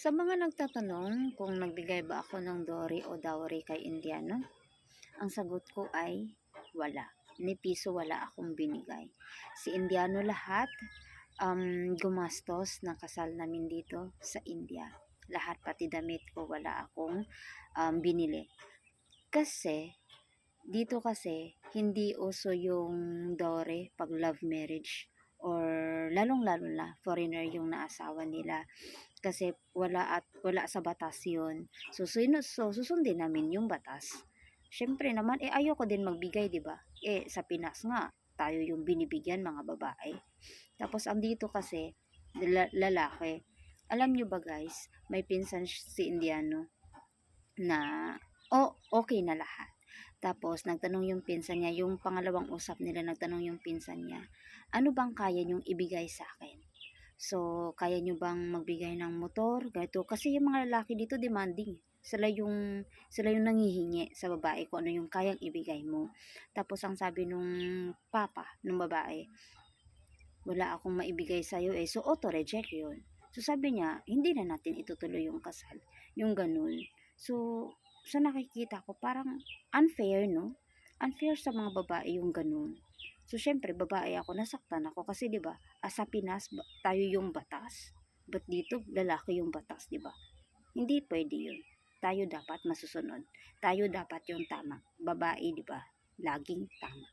Sa mga nagtatanong kung nagbigay ba ako ng dory o dowry kay Indiano, ang sagot ko ay wala. Ni piso wala akong binigay. Si Indiano lahat gumastos ng kasal namin dito sa India. Lahat pati damit ko wala akong binili. Kasi dito kasi hindi uso yung dowry pag love marriage or lalong-lalo na foreigner yung naasawa nila kasi wala sa batas 'yun. So susundin namin yung batas. Syempre naman ayoko din magbigay, 'di ba? Sa Pinas nga tayo yung binibigyan mga babae. Tapos ang dito kasi lalaki. Alam nyo ba guys, may pinsan si Indiano na okay na lahat. Tapos nagtanong yung pinsan niya, yung pangalawang usap nila nagtanong yung pinsan niya, ano bang kaya nyong ibigay sa akin? So, kaya nyo bang magbigay ng motor? Ganito. Kasi yung mga lalaki dito demanding. Sila yung nangihingi sa babae kung ano yung kayang ibigay mo. Tapos ang sabi nung papa, nung babae, wala akong maibigay sa'yo So, auto-reject yun. So, sabi niya, hindi na natin itutuloy yung kasal. Yung ganun. So, sa nakikita ko, parang unfair, no? Unfair sa mga babae yung ganun. So, syempre, babae ako, nasaktan ako. Kasi, di ba, sa Pinas, tayo yung batas. But dito, lalaki yung batas, di ba? Hindi pwede yun. Tayo dapat masusunod. Tayo dapat yung tama. Babae, di ba? Laging tama.